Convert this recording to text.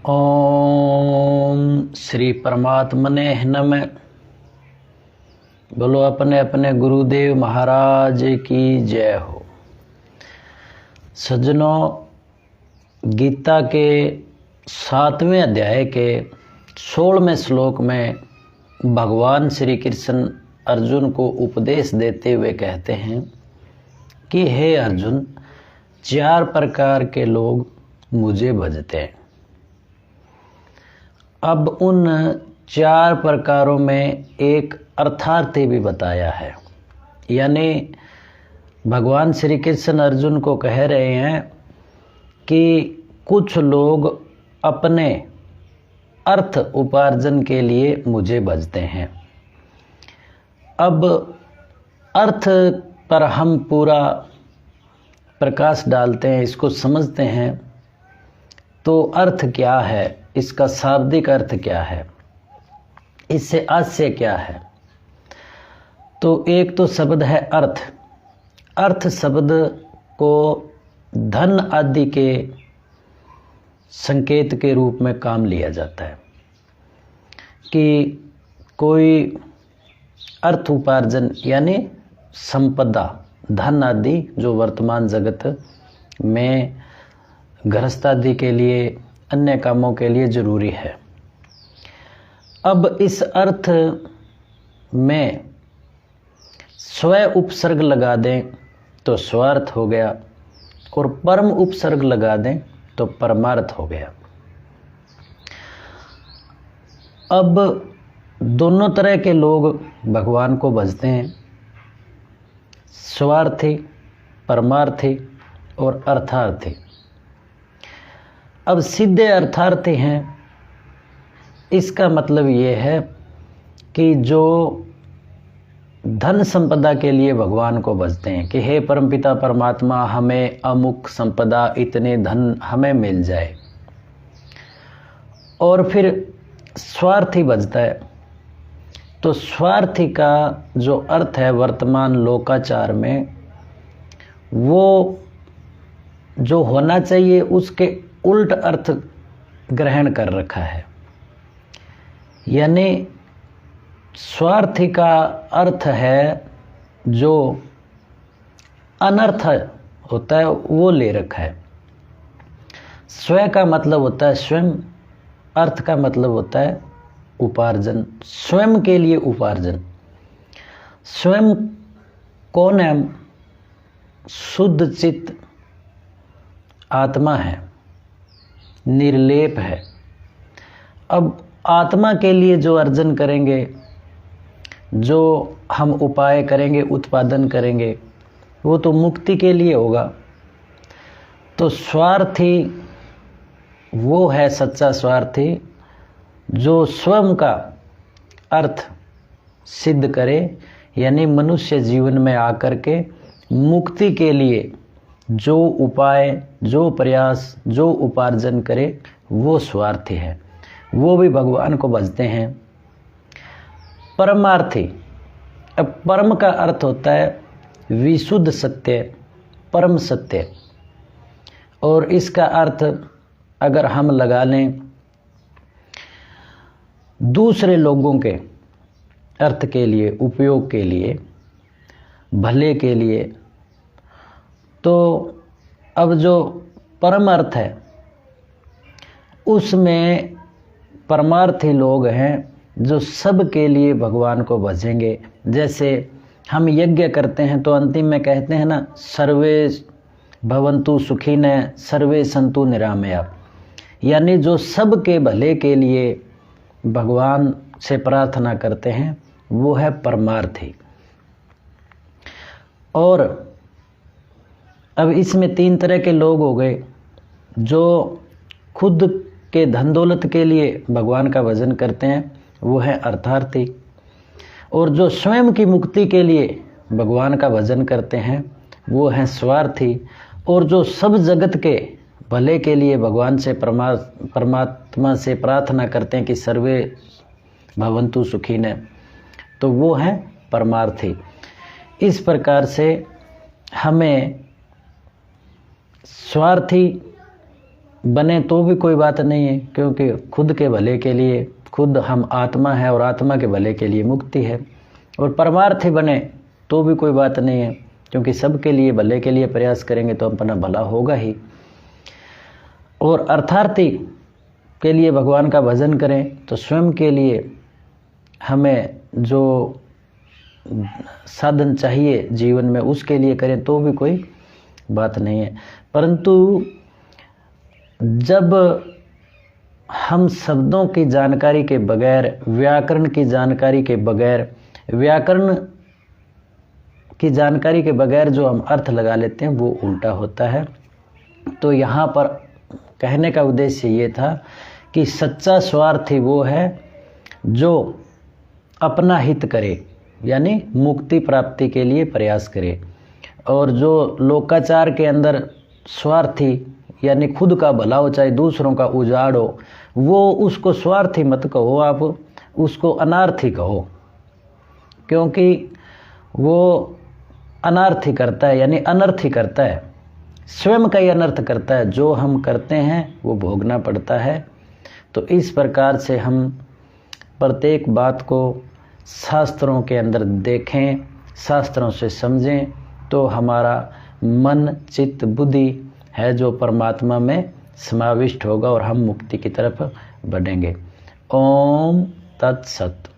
ओम श्री परमात्मने नमः। बोलो अपने अपने गुरुदेव महाराज की जय हो। सज्जनों, गीता के 7वें अध्याय के 16वें श्लोक में भगवान श्री कृष्ण अर्जुन को उपदेश देते हुए कहते हैं कि हे अर्जुन, 4 प्रकार के लोग मुझे भजते हैं। अब उन 4 प्रकारों में एक अर्थार्थी भी बताया है, यानी भगवान श्री कृष्ण अर्जुन को कह रहे हैं कि कुछ लोग अपने अर्थ उपार्जन के लिए मुझे भजते हैं। अब अर्थ पर हम पूरा प्रकाश डालते हैं, इसको समझते हैं। तो अर्थ क्या है, इसका शाब्दिक अर्थ क्या है, इससे आशय क्या है? तो एक तो शब्द है अर्थ। अर्थ शब्द को धन आदि के संकेत के रूप में काम लिया जाता है कि कोई अर्थ उपार्जन यानी संपदा, धन आदि जो वर्तमान जगत में गृहस्थ आदि के लिए, अन्य कामों के लिए जरूरी है। अब इस अर्थ में स्व उपसर्ग लगा दें तो स्वार्थ हो गया, और परम उपसर्ग लगा दें तो परमार्थ हो गया। अब दोनों तरह के लोग भगवान को भजते हैं, स्वार्थी, परमार्थी और अर्थार्थी। अब सीधे अर्थार्थी हैं, इसका मतलब ये है कि जो धन संपदा के लिए भगवान को भजते हैं कि हे परमपिता परमात्मा, हमें अमुक संपदा, इतने धन हमें मिल जाए। और फिर स्वार्थी भजता है। तो स्वार्थी का जो अर्थ है वर्तमान लोकाचार में, वो जो होना चाहिए उसके उल्ट अर्थ ग्रहण कर रखा है। यानी स्वार्थी का अर्थ है जो अनर्थ होता है वो ले रखा है। स्व का मतलब होता है स्वयं, अर्थ का मतलब होता है उपार्जन, स्वयं के लिए उपार्जन। स्वयं कौन है? शुद्ध चित्त आत्मा है, निर्लेप है। अब आत्मा के लिए जो अर्जन करेंगे, जो हम उपाय करेंगे, उत्पादन करेंगे, वो तो मुक्ति के लिए होगा। तो स्वार्थी वो है सच्चा स्वार्थी जो स्वयं का अर्थ सिद्ध करे, यानी मनुष्य जीवन में आकर के मुक्ति के लिए जो उपाय, जो प्रयास, जो उपार्जन करे, वो स्वार्थी है। वो भी भगवान को भजते हैं। परमार्थी, अब परम का अर्थ होता है विशुद्ध सत्य, परम सत्य। और इसका अर्थ अगर हम लगा लें दूसरे लोगों के अर्थ के लिए, उपयोग के लिए, भले के लिए, तो अब जो परम अर्थ है उसमें परमार्थी लोग हैं जो सब के लिए भगवान को भजेंगे। जैसे हम यज्ञ करते हैं तो अंतिम में कहते हैं ना, सर्वे भवन्तु सुखिनः सर्वे सन्तु निरामया। यानी जो सब के भले के लिए भगवान से प्रार्थना करते हैं वो है परमार्थी। और अब इसमें 3 तरह के लोग हो गए। जो खुद के धन दौलत के लिए भगवान का भजन करते हैं वो है अर्थार्थी। और जो स्वयं की मुक्ति के लिए भगवान का भजन करते हैं वो है स्वार्थी। और जो सब जगत के भले के लिए भगवान से, परमात्मा से प्रार्थना करते हैं कि सर्वे भवन्तु सुखिनः, तो वो है परमार्थी। इस प्रकार से हमें स्वार्थी बने तो भी कोई बात नहीं है, क्योंकि खुद के भले के लिए, खुद हम आत्मा है और आत्मा के भले के लिए मुक्ति है। और परमार्थी बने तो भी कोई बात नहीं है, क्योंकि सबके लिए भले के लिए प्रयास करेंगे तो अपना भला होगा ही। और अर्थार्थी के लिए भगवान का भजन करें तो स्वयं के लिए हमें जो साधन चाहिए जीवन में उसके लिए करें तो भी कोई बात नहीं है। परंतु जब हम शब्दों की जानकारी के बगैर, व्याकरण की जानकारी के बगैर, व्याकरण की जानकारी के बगैर जो हम अर्थ लगा लेते हैं वो उल्टा होता है। तो यहाँ पर कहने का उद्देश्य ये था कि सच्चा स्वार्थी वो है जो अपना हित करे, यानी मुक्ति प्राप्ति के लिए प्रयास करे। और जो लोकाचार के अंदर स्वार्थी यानी खुद का भला हो चाहे दूसरों का उजाड़ हो, वो उसको स्वार्थी मत कहो, आप उसको अनार्थी कहो, क्योंकि वो अनार्थी करता है, यानी अनर्थी करता है, स्वयं का ही अनर्थ करता है। जो हम करते हैं वो भोगना पड़ता है। तो इस प्रकार से हम प्रत्येक बात को शास्त्रों के अंदर देखें, शास्त्रों से समझें, तो हमारा मन, चित्त, बुद्धि है जो परमात्मा में समाविष्ट होगा और हम मुक्ति की तरफ बढ़ेंगे। ओम तत्सत।